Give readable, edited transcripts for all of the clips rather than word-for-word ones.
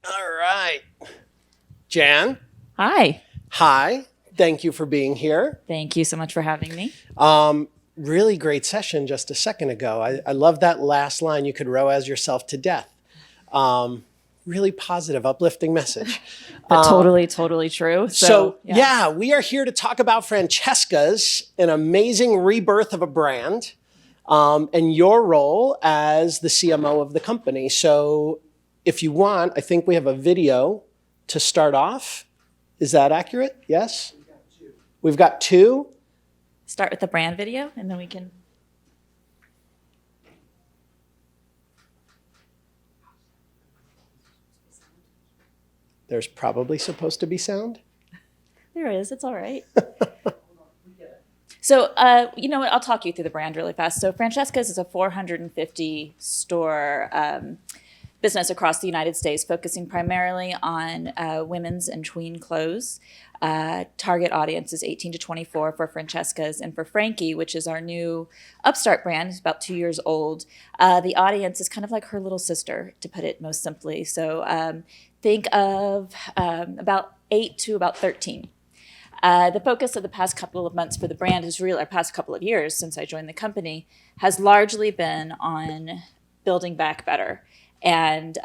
All right. Jann, Hi. hi. Thank you for being here. Thank you so much for having me. Really great session just a second ago. I love that last line, you could row as yourself to death. Really positive, uplifting message. Totally true. So, we are here to talk about Francesca's, an amazing rebirth of a brand, and your role as the CMO of the company. So if you want, I think we have a video to start off. Is that accurate? Yes? We've got two. Start with the brand video and then we can. There's probably supposed to be sound. There is. It's all right. So, you know what? I'll talk you through the brand really fast. So, Francesca's is a 450 store business across the United States, focusing primarily on women's and tween clothes. Target audience is 18 to 24 for Francesca's, and for Frankie, which is our new upstart brand, is about 2 years old. The audience is kind of like her little sister, to put it most simply. So think of about 8 to about 13. The focus of the past couple of months for the brand is really, or past couple of years since I joined the company, has largely been on building back better and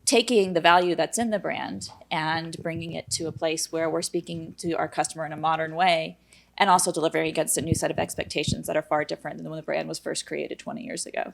taking the value that's in the brand and bringing it to a place where we're speaking to our customer in a modern way and also delivering against a new set of expectations that are far different than when the brand was first created 20 years ago.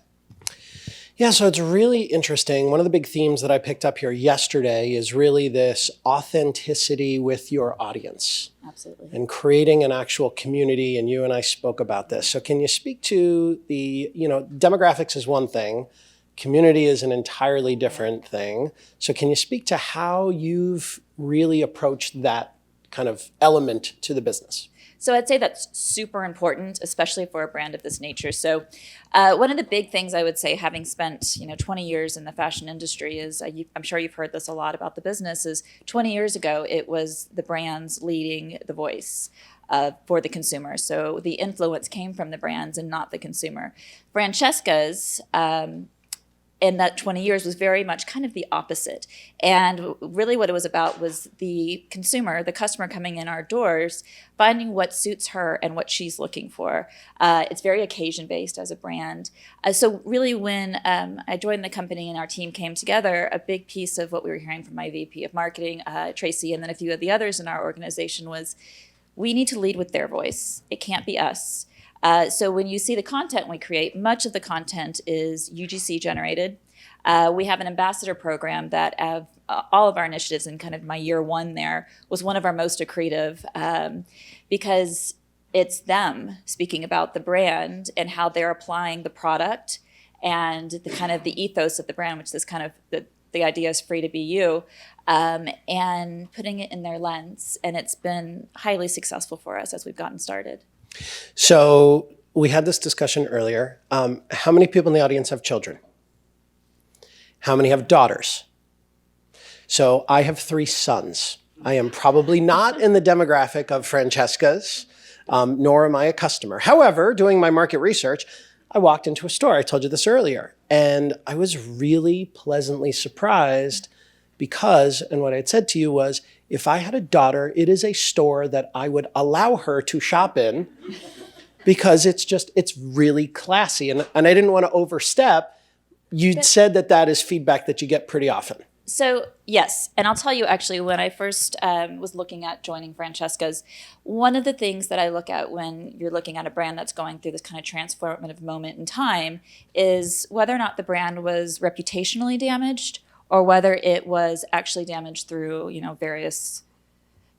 Yeah, so it's really interesting. One of the big themes that I picked up here yesterday is really this authenticity with your audience. Absolutely. And creating an actual community, and you and I spoke about this. So can you speak to demographics is one thing, community is an entirely different thing. So can you speak to how you've really approached that kind of element to the business? So I'd say that's super important, especially for a brand of this nature. So one of the big things I would say, having spent 20 years in the fashion industry, is I'm sure you've heard this a lot about the business, is 20 years ago, it was the brands leading the voice for the consumer. So the influence came from the brands and not the consumer. Francesca's in that 20 years was very much kind of the opposite. And really what it was about was the consumer, the customer coming in our doors, finding what suits her and what she's looking for. It's very occasion-based as a brand. So really when I joined the company and our team came together, a big piece of what we were hearing from my VP of marketing, Tracy, and then a few of the others in our organization was, we need to lead with their voice. It can't be us. So when you see the content we create, much of the content is UGC generated. We have an ambassador program that all of our initiatives in kind of my year one there was one of our most accretive because it's them speaking about the brand and how they're applying the product and the kind of the ethos of the brand, which is kind of the idea is free to be you, and putting it in their lens. And it's been highly successful for us as we've gotten started. So we had this discussion earlier. How many people in the audience have children? How many have daughters? So I have 3 sons. I am probably not in the demographic of Francesca's, nor am I a customer. However, doing my market research, I walked into a store, I told you this earlier, and I was really pleasantly surprised because, and what I had said to you was, if I had a daughter, it is a store that I would allow her to shop in because it's really classy. And I didn't want to overstep. You said that is feedback that you get pretty often. So yes, and I'll tell you actually, when I first was looking at joining Francesca's, one of the things that I look at when you're looking at a brand that's going through this kind of transformative moment in time is whether or not the brand was reputationally damaged or whether it was actually damaged through, various,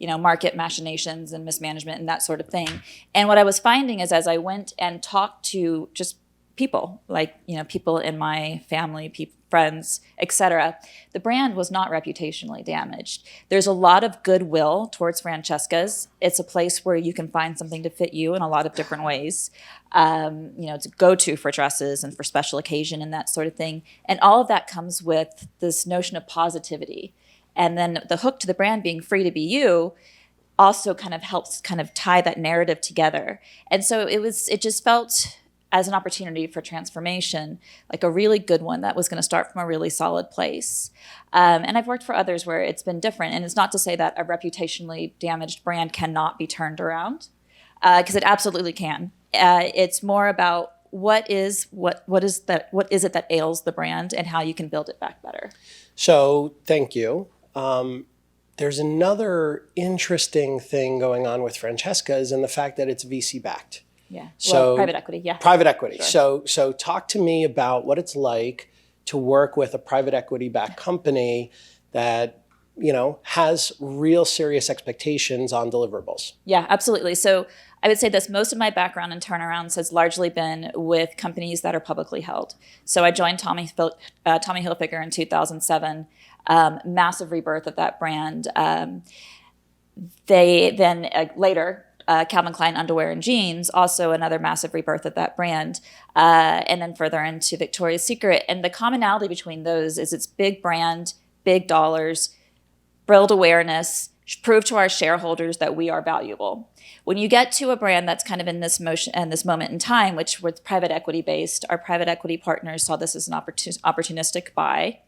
market machinations and mismanagement and that sort of thing. And what I was finding is as I went and talked to just people, like, people in my family, friends, etc., the brand was not reputationally damaged. There's a lot of goodwill towards Francesca's. It's a place where you can find something to fit you in a lot of different ways, to go to for dresses and for special occasion and that sort of thing. And all of that comes with this notion of positivity. And then the hook to the brand being free to be you also kind of helps kind of tie that narrative together. And so it just felt as an opportunity for transformation, like a really good one that was going to start from a really solid place. And I've worked for others where it's been different. And it's not to say that a reputationally damaged brand cannot be turned around, because it absolutely can. It's more about what is it that ails the brand and how you can build it back better. So thank you. There's another interesting thing going on with Francesca is in the fact that it's VC backed. Yeah. So private equity. Yeah. Private equity. Sure. So talk to me about what it's like to work with a private equity backed company that, has real serious expectations on deliverables. Yeah, absolutely. So I would say this, most of my background in turnarounds has largely been with companies that are publicly held. So I joined Tommy Hilfiger in 2007, massive rebirth of that brand. They then later, Calvin Klein underwear and jeans, also another massive rebirth of that brand. And then further into Victoria's Secret. And the commonality between those is it's big brand, big dollars, build awareness, prove to our shareholders that we are valuable. When you get to a brand that's kind of in this motion and this moment in time, which was private equity based, our private equity partners saw this as an opportunistic buy,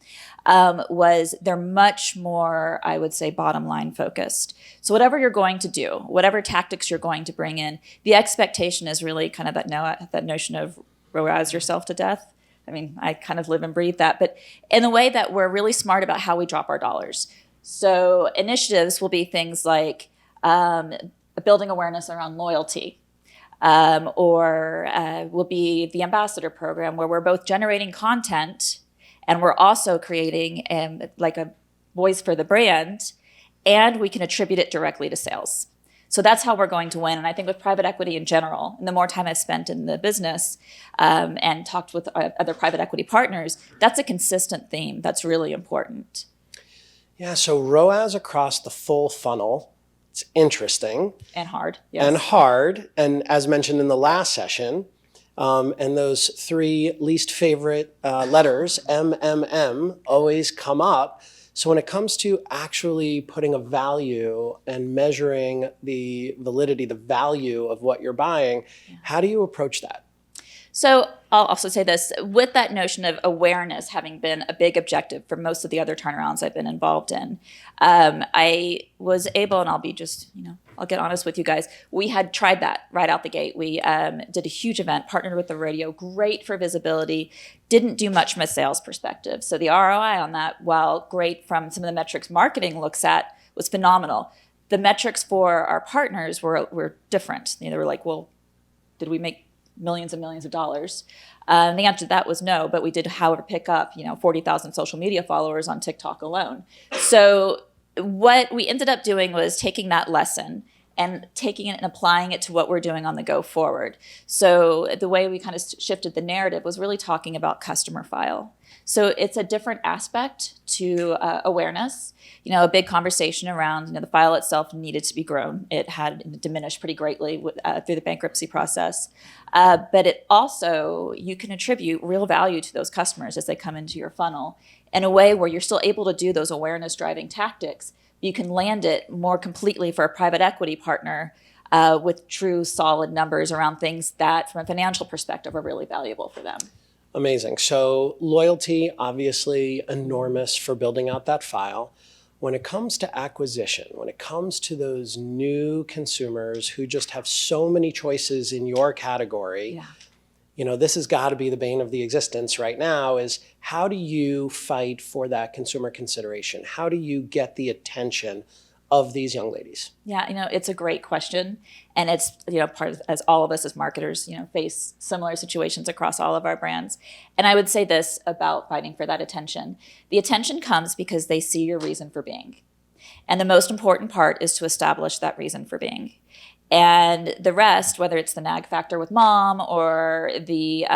was they're much more, I would say, bottom line focused. So whatever you're going to do, whatever tactics you're going to bring in, the expectation is really kind of that notion of rouse yourself to death. I mean, I kind of live and breathe that, but in a way that we're really smart about how we drop our dollars. So initiatives will be things like building awareness around loyalty, or will be the ambassador program where we're both generating content and we're also creating like a voice for the brand, and we can attribute it directly to sales. So that's how we're going to win. And I think with private equity in general, and the more time I've spent in the business and talked with other private equity partners, that's a consistent theme that's really important. Yeah, so ROAS across the full funnel, it's interesting. And hard, yes. And hard, and as mentioned in the last session, and those three least favorite letters, MMM, always come up. So when it comes to actually putting a value and measuring the validity, the value of what you're buying, how do you approach that? So I'll also say this, with that notion of awareness having been a big objective for most of the other turnarounds I've been involved in, I was able, and I'll be just, I'll get honest with you guys, we had tried that right out the gate. We did a huge event, partnered with the radio, great for visibility, didn't do much from a sales perspective. So the ROI on that, while great from some of the metrics marketing looks at, was phenomenal. The metrics for our partners were different. They were like, well, did we make millions and millions of dollars? The answer to that was no, but we did, however, pick up, 40,000 social media followers on TikTok alone. So what we ended up doing was taking that lesson and taking it and applying it to what we're doing on the go forward. So the way we kind of shifted the narrative was really talking about customer file. So it's a different aspect to awareness. A big conversation around, the file itself needed to be grown. It had diminished pretty greatly through the bankruptcy process. But it also, you can attribute real value to those customers as they come into your funnel in a way where you're still able to do those awareness driving tactics. You can land it more completely for a private equity partner with true solid numbers around things that from a financial perspective are really valuable for them. Amazing. So loyalty, obviously enormous for building out that file. When it comes to acquisition, when it comes to those new consumers who just have so many choices in your category, this has got to be the bane of the existence right now, is how do you fight for that consumer consideration? How do you get the attention of these young ladies? Yeah, it's a great question. And it's, part of, as all of us as marketers, face similar situations across all of our brands. And I would say this about fighting for that attention. The attention comes because they see your reason for being. And the most important part is to establish that reason for being. And the rest, whether it's the nag factor with mom or the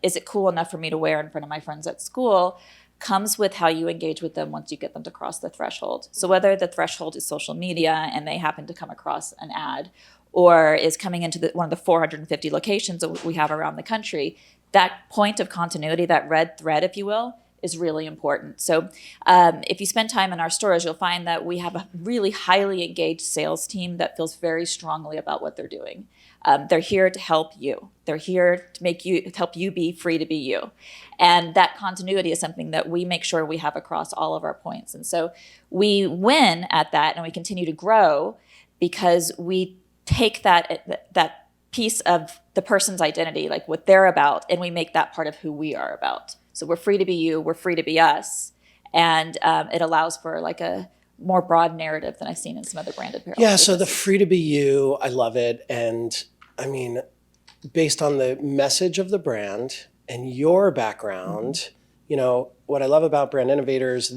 is it cool enough for me to wear in front of my friends at school, comes with how you engage with them once you get them to cross the threshold. So whether the threshold is social media and they happen to come across an ad, or is coming into one of the 450 locations that we have around the country, that point of continuity, that red thread, if you will, is really important. So if you spend time in our stores, you'll find that we have a really highly engaged sales team that feels very strongly about what they're doing. They're here to help you. They're here to help you be free to be you. And that continuity is something that we make sure we have across all of our points. And so we win at that, and we continue to grow because we take that piece of the person's identity, like what they're about, and we make that part of who we are about. So we're free to be you, we're free to be us. And it allows for like a more broad narrative than I've seen in some other branded apparel. Yeah, so the free to be you, I love it. And I mean, based on the message of the brand and your background, you know, what I love about Brand Innovators,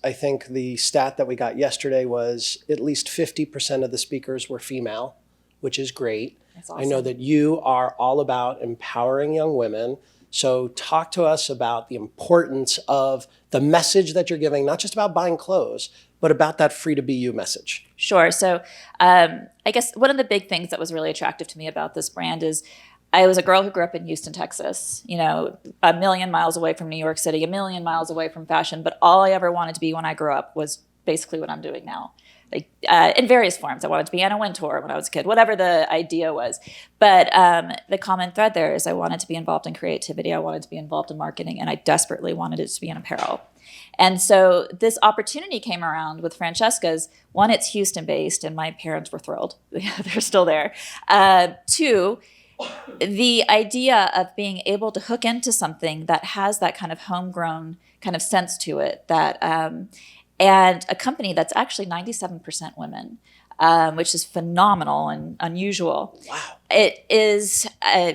I think the stat that we got yesterday was at least 50% of the speakers were female, which is great. That's awesome. I know that you are all about empowering young women. So talk to us about the importance of the message that you're giving, not just about buying clothes, but about that free to be you message. Sure. So I guess one of the big things that was really attractive to me about this brand is I was a girl who grew up in Houston, Texas, you know, a million miles away from New York City, a million miles away from fashion. But all I ever wanted to be when I grew up was basically what I'm doing now. Like, in various forms. I wanted to be Anna Wintour when I was a kid, whatever the idea was. But the common thread there is I wanted to be involved in creativity. I wanted to be involved in marketing, and I desperately wanted it to be in apparel. And so this opportunity came around with Francesca's. One, it's Houston-based, and my parents were thrilled. They're still there. Two, the idea of being able to hook into something that has that kind of homegrown kind of sense to it, that and a company that's actually 97% women, which is phenomenal and unusual. Wow. It is,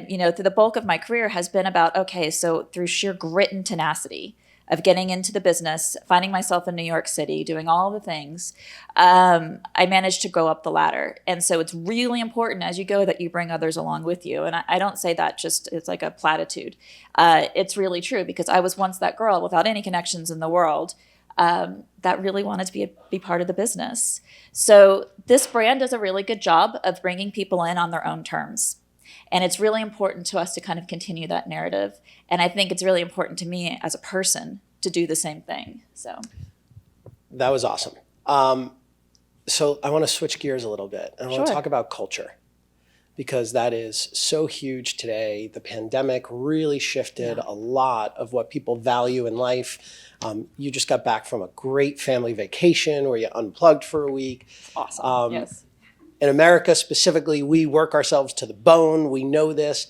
you know, through the bulk of my career has been about, okay, so through sheer grit and tenacity of getting into the business, finding myself in New York City, doing all the things, I managed to go up the ladder. And so it's really important as you go that you bring others along with you. And I don't say that just, it's like a platitude. It's really true because I was once that girl without any connections in the world that really wanted to be part of the business. So this brand does a really good job of bringing people in on their own terms. And it's really important to us to kind of continue that narrative. And I think it's really important to me as a person to do the same thing. So that was awesome. So I want to switch gears a little bit. And I want to talk about culture, because that is so huge today. The pandemic really shifted a lot of what people value in life. You just got back from a great family vacation where you unplugged for a week. Awesome. Yes. In America specifically, we work ourselves to the bone. We know this.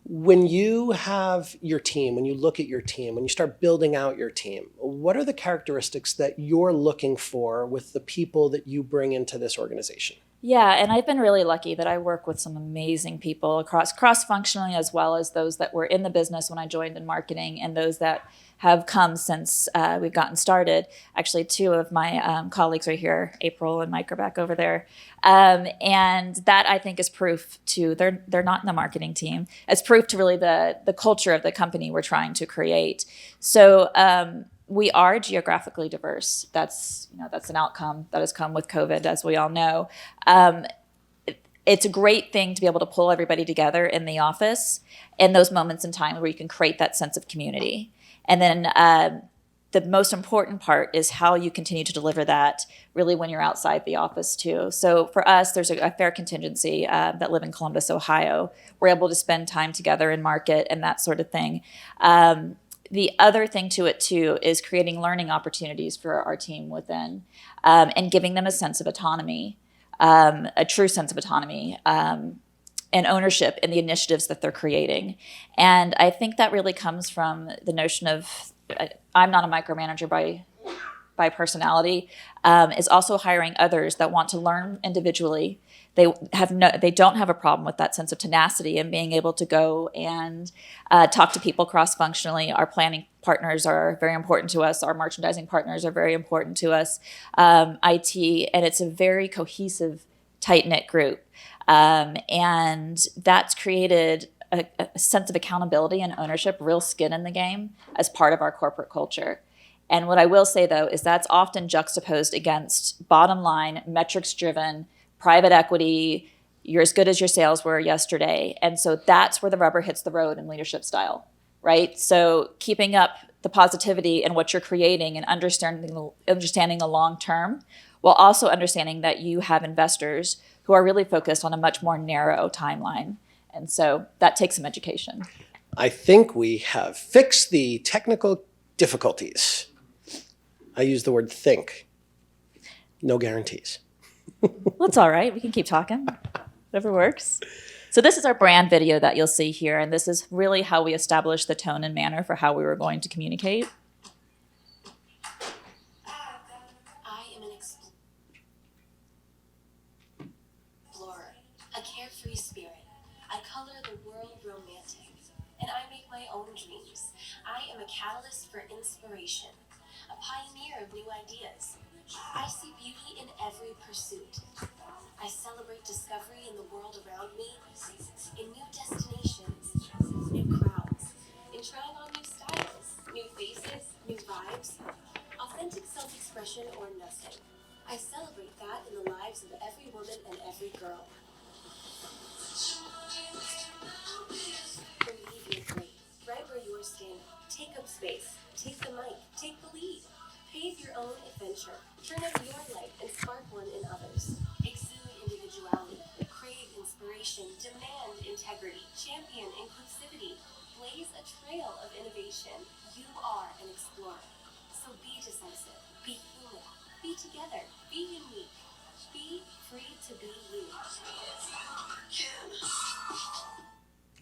When you have your team, when you look at your team, when you start building out your team, what are the characteristics that you're looking for with the people that you bring into this organization? Yeah, and I've been really lucky that I work with some amazing people across cross-functionally, as well as those that were in the business when I joined in marketing and those that have come since we've gotten started. Actually, two of my colleagues are here, April and Mike are back over there. And that I think is proof to, they're not in the marketing team. It's proof to really the culture of the company we're trying to create. So we are geographically diverse. That's an outcome that has come with COVID, as we all know. It's a great thing to be able to pull everybody together in the office in those moments in time where you can create that sense of community. And then the most important part is how you continue to deliver that really when you're outside the office too. So for us, there's a fair contingency that live in Columbus, Ohio. We're able to spend time together in market and that sort of thing. The other thing to it too is creating learning opportunities for our team within and giving them a sense of autonomy, a true sense of autonomy and ownership in the initiatives that they're creating. And I think that really comes from the notion of, I'm not a micromanager by personality, is also hiring others that want to learn individually. They don't have a problem with that sense of tenacity and being able to go and talk to people cross-functionally. Our planning partners are very important to us. Our merchandising partners are very important to us. IT, and it's a very cohesive, tight-knit group. And that's created a sense of accountability and ownership, real skin in the game as part of our corporate culture. And what I will say, though, is that's often juxtaposed against bottom line, metrics-driven, private equity, you're as good as your sales were yesterday. And so that's where the rubber hits the road in leadership style. right? So keeping up the positivity in what you're creating and understanding the long term, while also understanding that you have investors who are really focused on a much more narrow timeline. And so that takes some education. I think we have fixed the technical difficulties. I use the word think. No guarantees. Well, it's all right. We can keep talking. Whatever works. So this is our brand video that you'll see here, and this is really how we established the tone and manner for how we were going to communicate. I am an explorer, a carefree spirit. I color the world romantic, and I make my own dreams. I am a catalyst for inspiration, a pioneer of new ideas. I see beauty in every pursuit. I celebrate discovery in the world around me, in new destinations, new crowds, in trying on new styles, new faces, new vibes, authentic self-expression or nothing. I celebrate that in the lives of every woman and every girl. Believe you're great, right where you're standing. Take up space, take the mic, take the lead. Pave your own adventure, turn up your light and spark one in others. Exude individuality, crave inspiration, demand integrity, champion inclusivity, blaze a trail of innovation. You are an explorer. So be decisive, be human, be together, be unique, be free to be you.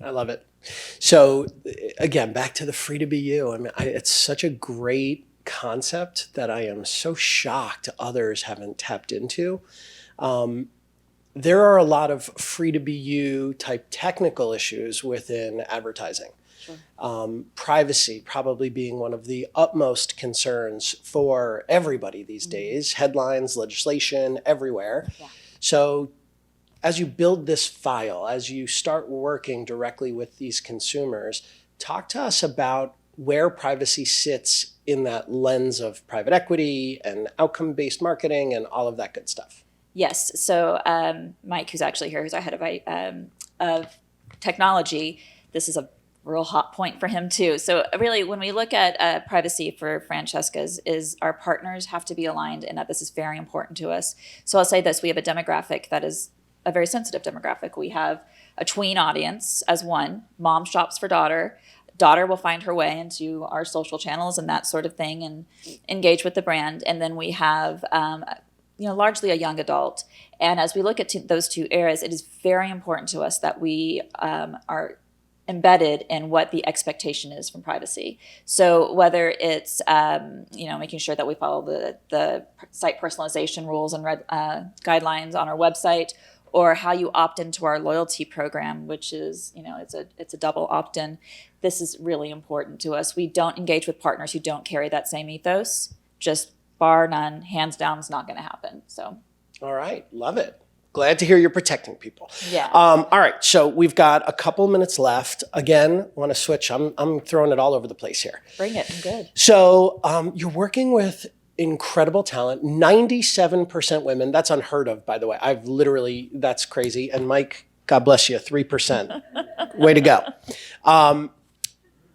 I love it. So again, back to the free to be you. I mean, it's such a great concept that I am so shocked others haven't tapped into. There are a lot of free to be you type technical issues within advertising. Sure. Privacy probably being one of the utmost concerns for everybody these days. Headlines, legislation, everywhere. Yeah. So as you build this file, as you start working directly with these consumers, talk to us about where privacy sits in that lens of private equity and outcome-based marketing and all of that good stuff. Yes. So Mike, who's actually here, who's our head of technology, this is a real hot point for him too. So really, when we look at privacy for Francesca's, is our partners have to be aligned, and that this is very important to us. So I'll say this: we have a demographic that is a very sensitive demographic. We have a tween audience as one. Mom shops for daughter. Daughter will find her way into our social channels and that sort of thing and engage with the brand. And then we have, largely a young adult. And as we look at those two areas, it is very important to us that we are embedded in what the expectation is from privacy. So whether it's, making sure that we follow the site personalization rules and guidelines on our website, or how you opt into our loyalty program, which is, it's a double opt-in. This is really important to us. We don't engage with partners who don't carry that same ethos. Just bar none, hands down, is not going to happen. So, all right, love it. Glad to hear you're protecting people. Yeah. All right, so we've got a couple minutes left. Again, want to switch. I'm throwing it all over the place here. Bring it. I'm good. So you're working with incredible talent, 97% women. That's unheard of, by the way. That's crazy. And Mike, God bless you, 3%. Way to go.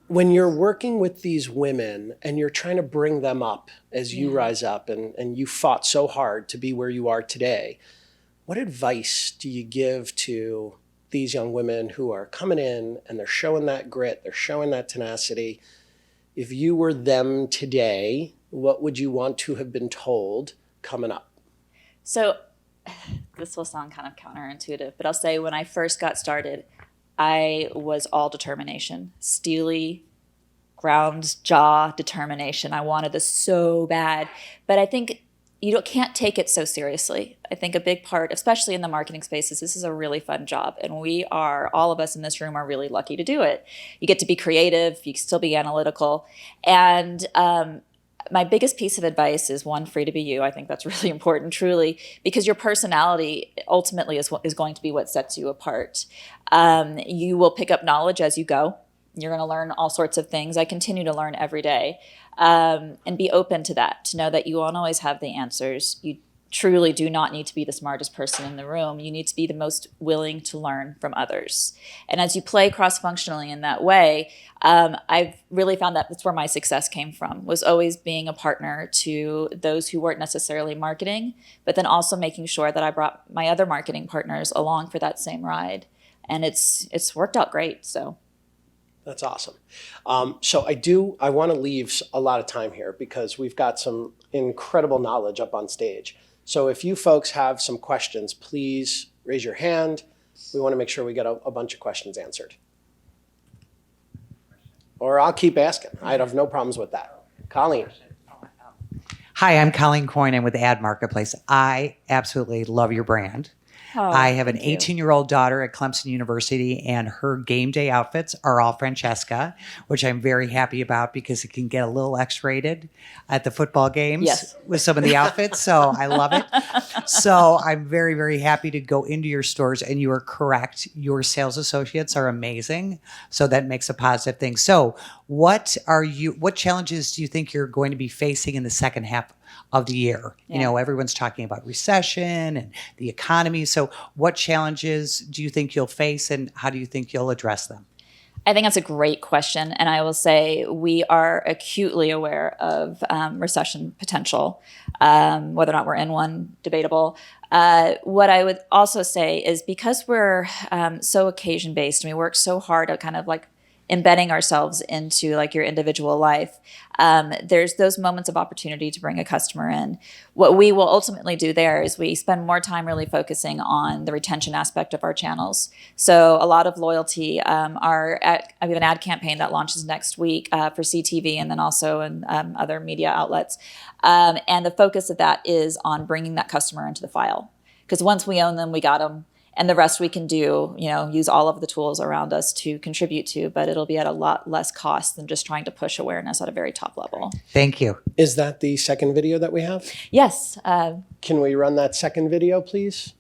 When you're working with these women and you're trying to bring them up as you rise up and you fought so hard to be where you are today, what advice do you give to these young women who are coming in and they're showing that grit, they're showing that tenacity? If you were them today, what would you want to have been told coming up? So this will sound kind of counterintuitive, but I'll say when I first got started, I was all determination, steely, ground jaw determination. I wanted this so bad, but I think can't take it so seriously. I think a big part, especially in the marketing spaces, this is a really fun job, and all of us in this room are really lucky to do it. You get to be creative, you can still be analytical, and my biggest piece of advice is one, free to be you. I think that's really important, truly, because your personality ultimately is going to be what sets you apart. You will pick up knowledge as you go. You're going to learn all sorts of things. I continue to learn every day, and be open to that, to know that you won't always have the answers. You truly do not need to be the smartest person in the room. You need to be the most willing to learn from others. And as you play cross-functionally in that way, I've really found that that's where my success came from, was always being a partner to those who weren't necessarily marketing, but then also making sure that I brought my other marketing partners along for that same ride. And it's worked out great, so. That's awesome. So I want to leave a lot of time here because we've got some incredible knowledge up on stage. So if you folks have some questions, please raise your hand. We want to make sure we get a bunch of questions answered. Or I'll keep asking. I have no problems with that. Colleen. Hi, I'm Colleen Coyne. I'm with Ad Marketplace. I absolutely love your brand. Oh, I have an thank you. 18-year-old daughter at Clemson University, and her game day outfits are all Francesca, which I'm very happy about because it can get a little X-rated at the football games Yes. with some of the outfits. So I love it. So I'm very, very happy to go into your stores, and you are correct. Your sales associates are amazing. So that makes a positive thing. So what challenges do you think you're going to be facing in the second half of the year? Yeah. You know, everyone's talking about recession and the economy. So what challenges do you think you'll face, and how do you think you'll address them? I think that's a great question. And I will say we are acutely aware of recession potential. Whether or not we're in one, debatable. What I would also say is because we're so occasion-based and we work so hard at kind of like embedding ourselves into like your individual life, there's those moments of opportunity to bring a customer in. What we will ultimately do there is we spend more time really focusing on the retention aspect of our channels. So a lot of loyalty. We have an ad campaign that launches next week for CTV and then also in other media outlets. And the focus of that is on bringing that customer into the file. Because once we own them, we got them. And the rest we can do, use all of the tools around us to contribute to, but it'll be at a lot less cost than just trying to push awareness at a very top level. Thank you. Is that the second video that we have? Yes. Can we run that second video, please,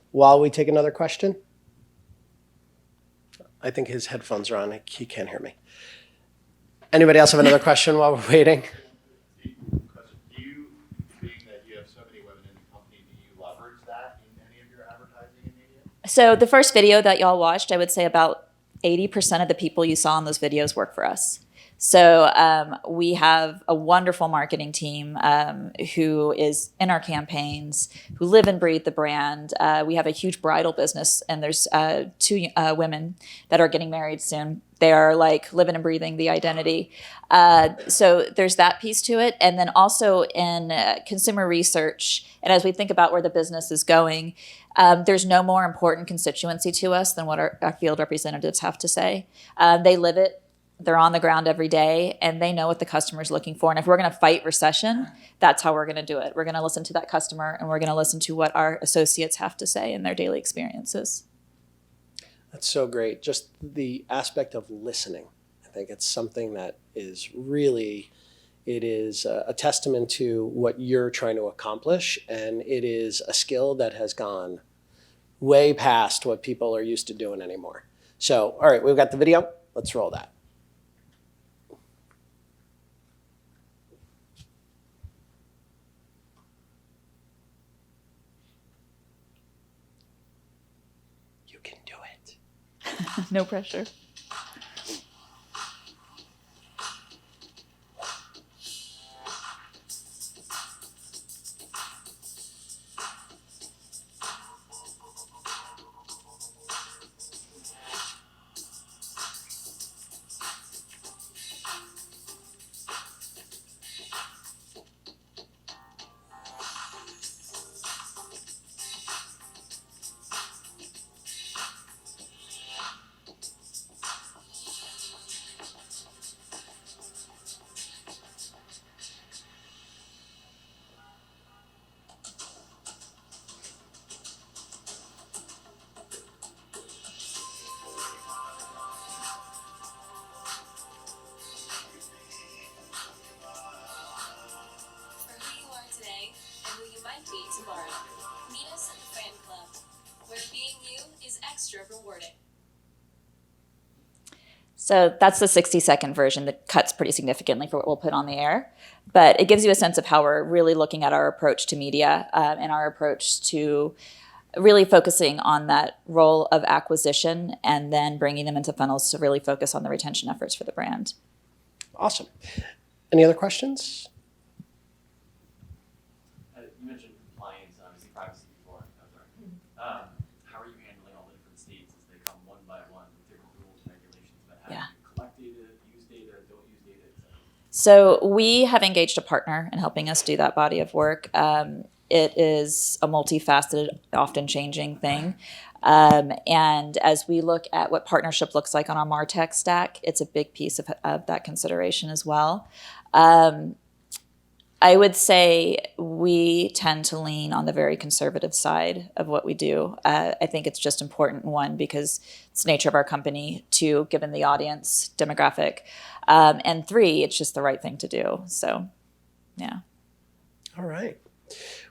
while we take another question? I think his headphones are on. He can't hear me. Anybody else have another question while we're waiting? So the first video that y'all watched, I would say about 80% of the people you saw in those videos work for us. So we have a wonderful marketing team who is in our campaigns, who live and breathe the brand. We have a huge bridal business, and there's two women that are getting married soon. They are like living and breathing the identity. So there's that piece to it. And then also in consumer research, and as we think about where the business is going, there's no more important constituency to us than what our field representatives have to say. They live it. They're on the ground every day, and they know what the customer's looking for. And if we're going to fight recession, that's how we're going to do it. We're going to listen to that customer, and we're going to listen to what our associates have to say in their daily experiences. That's so great. Just the aspect of listening. I think it's something that is really, it is a testament to what you're trying to accomplish. And it is a skill that has gone way past what people are used to doing anymore. So, all right, we've got the video. Let's roll that. You can do it. No pressure. Tomorrow, meet us at the Fan Club, where being you is extra rewarding. So that's the 60-second version that cuts pretty significantly for what we'll put on the air. But it gives you a sense of how we're really looking at our approach to media and our approach to really focusing on that role of acquisition and then bringing them into funnels to really focus on the retention efforts for the brand. Awesome. Any other questions? You mentioned compliance and obviously privacy before. How are you handling all the different states as they come one by one with different rules and regulations about how you collect data, use data, don't use data, et cetera? So we have engaged a partner in helping us do that body of work. It is a multifaceted, often changing thing. And as we look at what partnership looks like on our MarTech stack, it's a big piece of that consideration as well. I would say we tend to lean on the very conservative side of what we do. I think it's just important, one, because it's the nature of our company, two, given the audience demographic, and three, it's just the right thing to do. So, yeah. All right.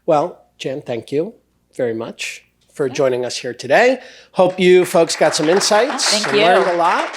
Well, Jann, thank you very much for joining us here today. Hope you folks got some insights Thank and you. learned a lot.